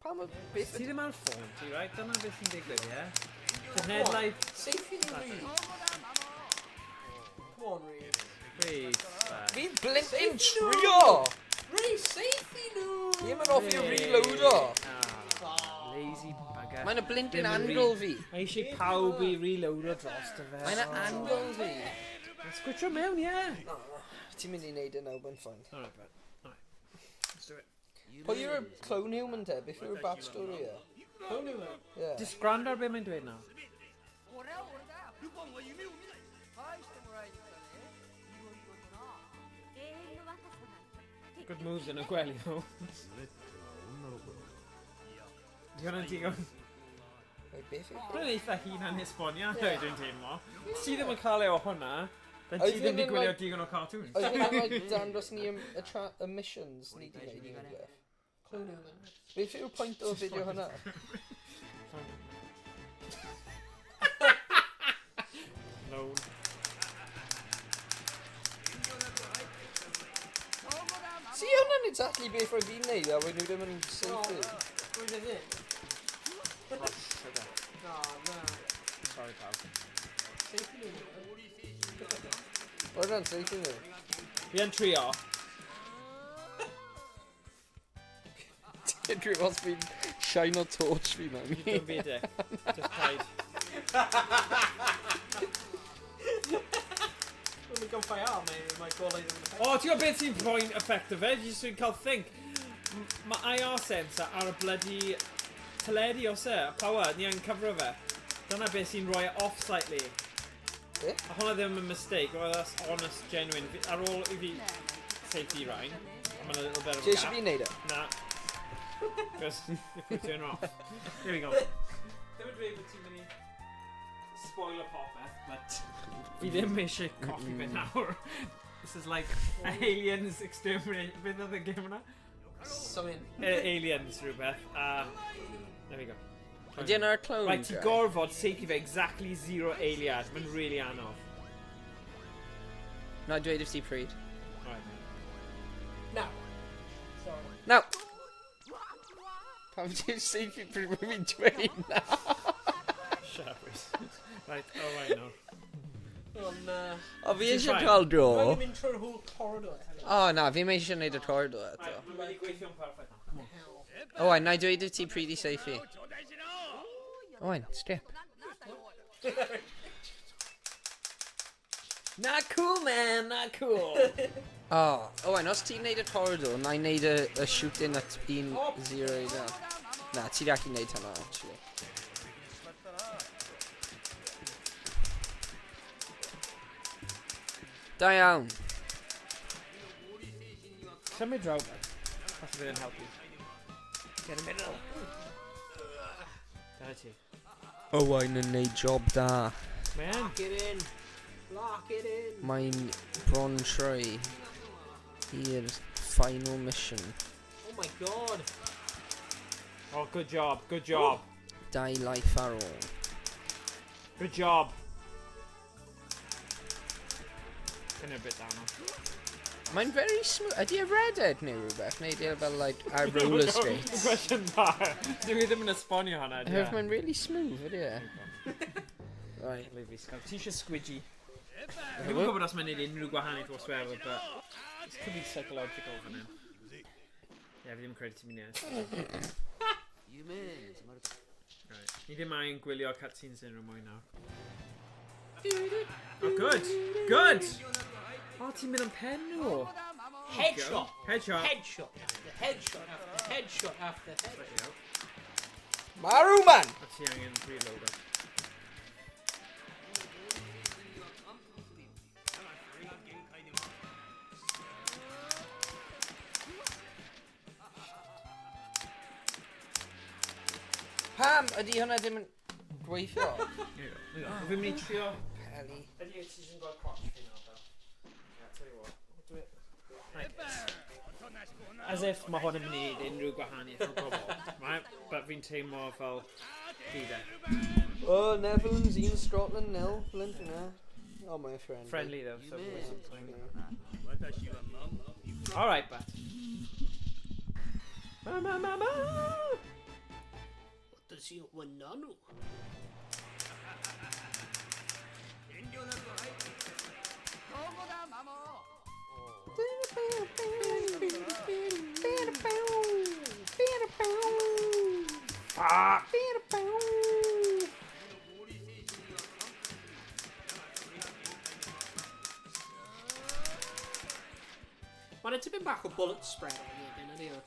Pam y beth... Ti ddim ar ffôn ti, right? Dyna beth sy'n digwydd, yeah? The headlight... Safety new Rhys. Come on, Rhys. Rhys. Fi'n blint yn trio! Rhys, safety new! Fi'n mynd off i'r reload o. Lazy bugger. Mae'n y blint yn angle fi. A eisiau pawb i reload o dros dy fe. Mae'n y angle fi. Sgwitio mewn, yeah. Ti'n mynd i neud e nawr, mae'n ffain. Alright, bud. Alright. Let's do it. Pwy yw'r clone human te? Beth yw'r backstory e? Clone human. Yeah. Just gwrando ar be mae'n dweud nawr. 俺は俺だ。ルパンは夢を見ない。返してもらいに来たね。いろいろとな。 Good moves yn y gwely, no? Di hwnna'n digon... Beth yw? Rwy'n eitha hunan esbonio, dwi'n teimlo. Ti ddim yn cael ei o hwnna, then ti ddim di gwylio digon o cartoons. Oedd hwnna'n dangos ni y missions ni di neud i wneud. Clone human. Beth yw'r pwynt o'r fideo hwnna? No. Si hwnna'n exactly beth rhaid fi'n neud a wedyn nhw ddim yn safety. Where's it in? Oh, no. Sorry, pal. Safety new human. Oedd hwnna'n safety nhw? Fi yn trio. Dwi os fi'n shine o torch fi mewn. Don't be a dick. Just hide. Dwi'n mynd goffa iawn, mae golau ddim yn effect. O, ti'n gwybod beth sy'n point effective fe? Jyst dwi'n cael think. Mae IR sensor ar y bloody teledu os e, power, ni yn cyfro fe. Dyna beth sy'n rhoi off slightly. Be? A hwnna ddim yn mistake, well, that's honest, genuine. Ar ôl I fi safety rhain, mae'n a little bit of a Ti eisiau gap. fi'n neud e? Na. Because if we turn her off. Here we go. Ddim yn dweud bod ti'n mynd i spoiler popeth, but fi ddim eisiau copy fe nawr. This is like Aliens Exterminate. Beth oedd y game yna? Something. Aliens rhywbeth. There we go. Ydy yna'r clone? Right, ti gorfod seithi fe exactly 0 eiliad. Mae'n really anodd. Na, dweud if ti pryd. Right. Now. Sorry. Now! Pam ti'n seithi pryd mae fi'n dweud na? Shut up, Rhys. Right, oh right now. O, fi Ti'n eisiau fine? cael dro. Mae'n mynd trwy'r whole corridor. O, na, fi eisiau neud y corridor eto. Right, mae'n wedi gweithio'n perffaith now. Come on. Owain, na I dweud i ti pryd I seifi. Owain, skip. Not cool, man, not cool. Oh, Owain, os ti'n neud y corridor, na I neud y shooting at 1-0 I da. Na, ti'n actually neud hynna, actually. Da iawn. Symud draw, bud. That's a bit unhealthy. Get in the middle. Dyna ti. Owain yn neud job da. Man. Lock it in. Lock it in. Mae'n bron trwy i'r final mission. Oh my god. Oh, good job, good job. Dau life ar ôl. Good job. Gonna a bit down now. Mae'n very smooth. Ydy e redhead neu rhywbeth? Neu ydy e fel, like, ar roller skates? Question da. Dwi ddim yn esbonio hwnna, I heard mae'n really smooth, ydy e? Right. Ti eisiau squidgy. Dwi'n yn gwybod os mae'n neud unrhyw gwahaniaeth o swear, but this could be psychological fan hyn. Ie, fi ddim yn credu ti'n mynd i'n. Ni ddim angen gwylio cutscenes unrhyw mwy nawr. Oh, good! Good! Oh, ti'n mynd am pen nhw. Headshot. Headshot. Headshot after headshot after headshot after headshot. Marw, man! A ti angen reload o. Pam, ydy hwnna ddim yn gweithio? Fi'n mynd I trio... Peli. Ydy ti sy'n gweld crotch fi nawr, fel? Yeah, tell you what. I'll do it. Right. As if mae hwn yn mynd I neud unrhyw gwahaniaeth o gwbl. Right? But fi'n teimlo fel... Fide. Oh, Netherlands 1, Scotland 0. Flint yna. Oh, my friend. Friendly though, so alright, but... Mama! What does he want nano? Mae'n tipyn bach o bullet spread on you, ydy o?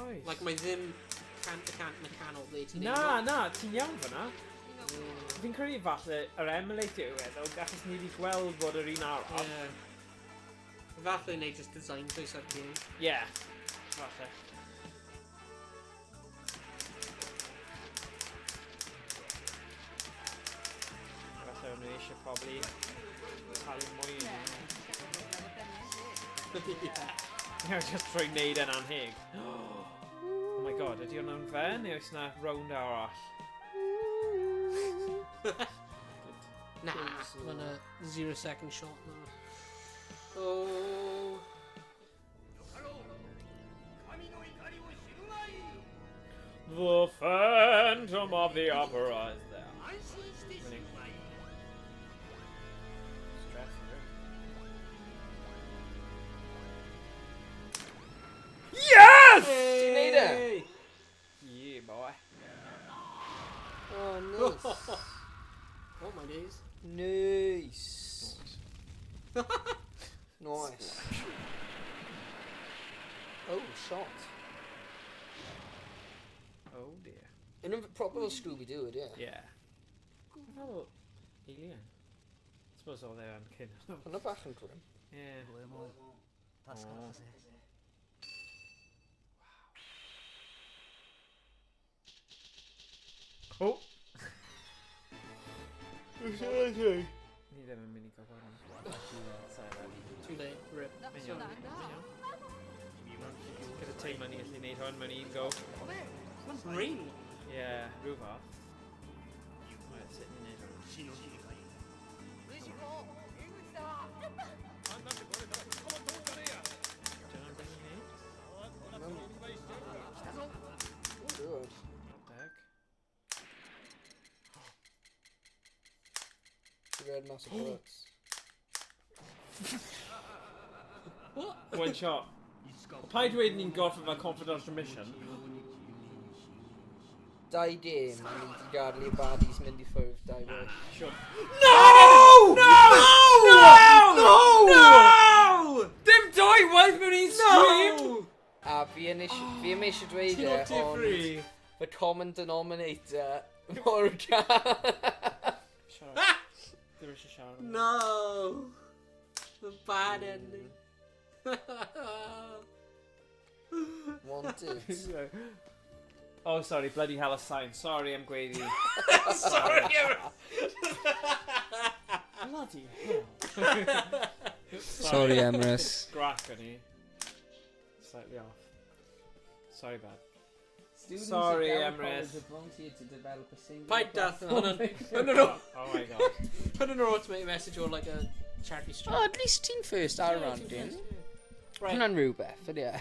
Oes. Like mae ddim cant mecanol ble ti'n Na, ti'n iawn fyna. Fi'n credu falle yr emulator yw e, achos ni wedi gweld bod yr un arall. Falle neu just design choice ar game. Yeah, falle. Falle o'n nhw eisiau probably talu mwy i ni. Just trwy neud e'n anheg. Oh my god, ydy hwnna'n fe, neu oes na round arall? Nah, mae'n a 0 second shot na. Oh. The Phantom of the Opera is there. Yes! Ti'n neud e? Yeah, boy. Oh, nice. Oh my days. Nice. Nice. Oh, shot. Oh dear. Yn proper Scooby-Doo, ydy e? Yeah. Fel alien. I suppose all there yn cyn. Hwna bach yn grim. Yeah. Oh! Ni ddim yn mynd I gofod hwn. Too late, rip. Gyda teim yn gallu neud hwn mewn un go. Really? Yeah, rhyw fath. Right, sut ni'n neud hwn? Good. She read massive bullets. What? One shot. Paid dweud ni'n gorffen fel confidential mission. dau gêm a ni di gadlu i baddies mynd I ffwrdd dau way. Sure. No! No! Dim doi waith mewn un stream! A fi ddim eisiau dweud e, ond the common denominator mor gan. Shut up. There is a shower. No! The bad ending. Wanted. Oh, sorry, bloody hell, a sign. Sorry, I'm gweiddi. Sorry. Bloody hell. Sorry, Emrys. Grac on he. Slightly off. Sorry, bad. Students Sorry, at Emrys. college are volunteered to develop a single Pipe that platform. Oh my god. Put in an automated message or like a charity stream. Oh, at least team first ar ran dyn. Right. Hwna'n rhywbeth, ydy e?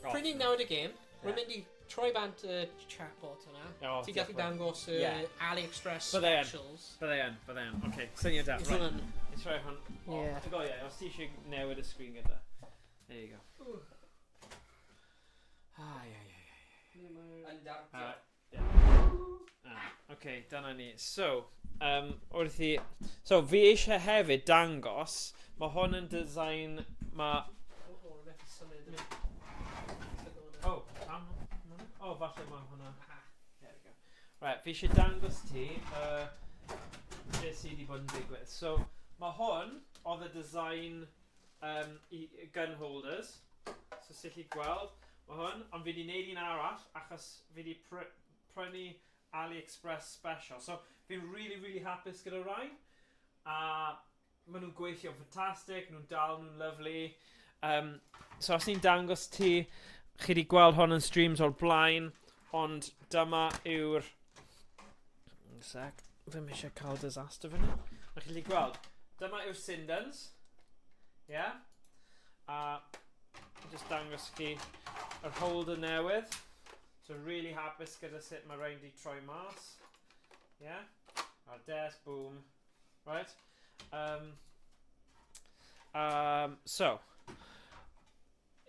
Prynu nawr y game. Rwy'n mynd I troi bant y chatbot yna. Oh, Ti gallu dangos y AliExpress Bydde yn. specials. Bydde yn. Okay, syniad da. Is Right. hwnna'n... Let's try hwn. Yeah. Go, yeah. Os ti eisiau newid y sgrin gyda. There you go. Okay, dyna ni. So, wrth I... So, fi eisiau hefyd dangos, mae hwn yn design, mae... Oh, oh, falle mae hwnna... There we go. Right, fi eisiau dangos ti, beth sydd wedi bod yn digwydd. So, mae hwn, oedd y design I gun holders. So, sut I gweld, mae hwn, ond fi wedi gwneud un arall, achos fi wedi prynu AliExpress special. So, fi'n really hapus gyda rai. A maen nhw'n gweithio'n ffantastig, nhw'n dal, nhw'n lyflu. So, os ni'n dangos ti, chi wedi gweld hwn yn streams o'r blaen, ond dyma yw'r... Un sec, fi'n eisiau cael disaster fyny. A chi wedi gweld, dyma yw'r Sindens. Yeah? A just dangos chi yr holder newydd. So really hapus gyda sut mae rhaid I troi mas. Yeah? A'r des, boom. Right? So,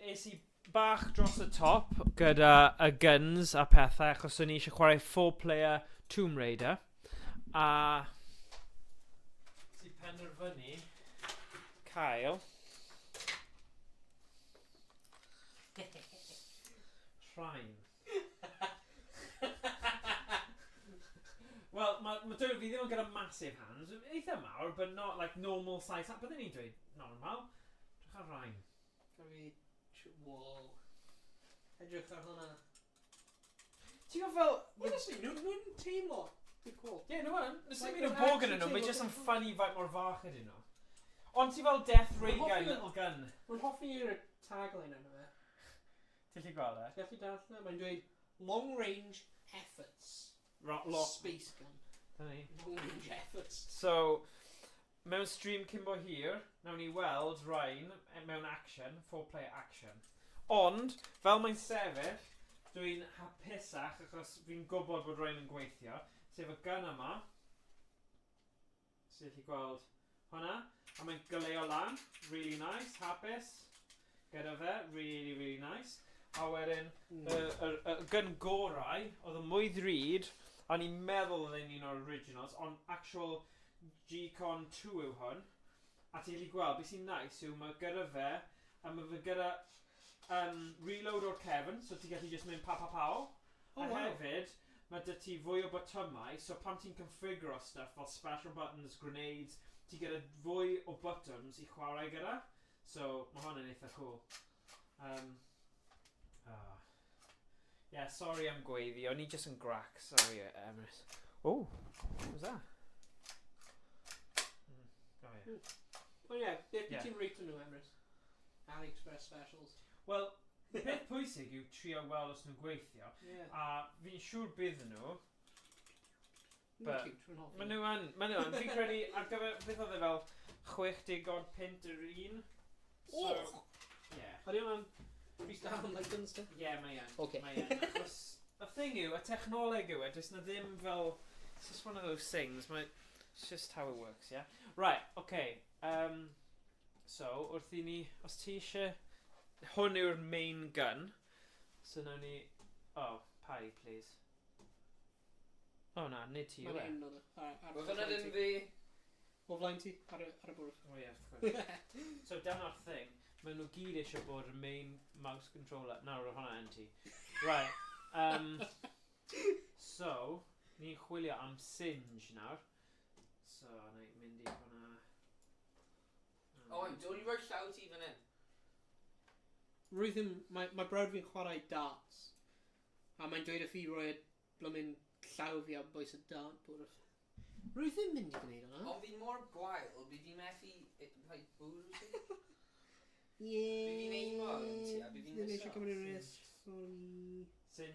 es I bach dros y top gyda y guns a pethau achos o'n I eisiau chwarae 4-player Tomb Raider. A si penderfynu cael rhain. Well, ma dweud fi ddim yn gyda massive hands, eitha mawr, but not like normal size. Byddwn ni'n dweud normal. Drach ar rhain. Wow. Edrych ar hwnna. Ti'n gwybod fel... Honestly, nhw'n teimlo. Good call. Ie, nhw'n. Nes Like, i'n mynd o they're bog yn actually nhw, mae teimlo jyst yn good funny faint mor fach ydyn nhw. Ond ti fel Death Ray Rwy'n Gun, hoffi- little gun. Rwy'n hoffi i'r tagline yna fe. Ti'n lli gweld e? Gallu darllen? Mae'n dweud long range efforts. Space gun. Dyna ni. Long range efforts. So, mewn stream cymbo hir, nawn ni weld rhain mewn action, 4-player action. Ond, fel mae'n sefyll, dwi'n hapusach achos fi'n gwybod bod rhain yn gweithio. Sef y gun yma. Sef chi gweld hwnna. A mae'n goleu lan. Really nice. Hapus. Gyda fe. Really nice. A wedyn, y gun gorau, oedd y mwy ddrud, a ni'n meddwl oedd un o'r originals, ond actual G-Con 2 yw hwn. A ti'n gallu gweld, beth sy'n nice yw mae gyda fe, a mae fe gyda reload o'r cefn, so ti'n gallu just mynd pa-pa-paw. Oh, A wow. hefyd, mae dy ti fwy o botymau, so pan ti'n configuro stuff fel special buttons, grenades, ti gyda fwy o buttons I chwarae gyda. So, mae hwn yn eitha cool. Yeah, sorry am gweiddi, o'n I just yn grac, sorry Emrys. Oh, what was that? Oh yeah. Well, yeah, beth Yeah. ti'n rate nhw, Emrys? AliExpress specials. Wel, beth pwysig yw trio weld os nhw'n gweithio, Yeah. a fi'n siŵr bydd nhw, But, cute, rwy'n hoffi. maen nhw yn, fi'n credu ar gyfer, beth oedd e fel 60 odd pint yr un. So, Oh! yeah. Ydy hwnna'n Rhys down like guns to? Yeah, mae yn. Okay. Mae yn, achos y thing yw, y technoleg yw e, does na ddim fel, it's just one of those things, it's just how it works, yeah? Right, okay, so, wrth I ni, os ti eisiau, hwn yw'r main gun, so nawn ni, oh, pie, please. O na, nid ti yw e. Mae'n un o'n Oedd hwnna ddim fi. O flaen ti, ar y bwrdd. O ie, of course. So dyna'r thing, maen nhw gyd eisiau bod y main mouse controller. Nawr, oedd hwnna yn ti. Right. So, ni'n chwilio am Singe nawr. So, na i mynd i hwnna. Owain, dwi'n i roi llaw ti fan hyn. Rwy'n, mae brawd fi'n chwarae darts. A mae'n dweud y fi roi blwmyn llaw fi am bwys y dart bwrdd. Rwy'n ddim mynd i gwneud hwnna. Ond fi'n mor gwael, bydd i'n methu rhoi bwrw ti. Ie. Bydd i'n neud mor yn ti, a bydd i'n Ddim eisiau nesaf. cymryd risg. Sorry. Singe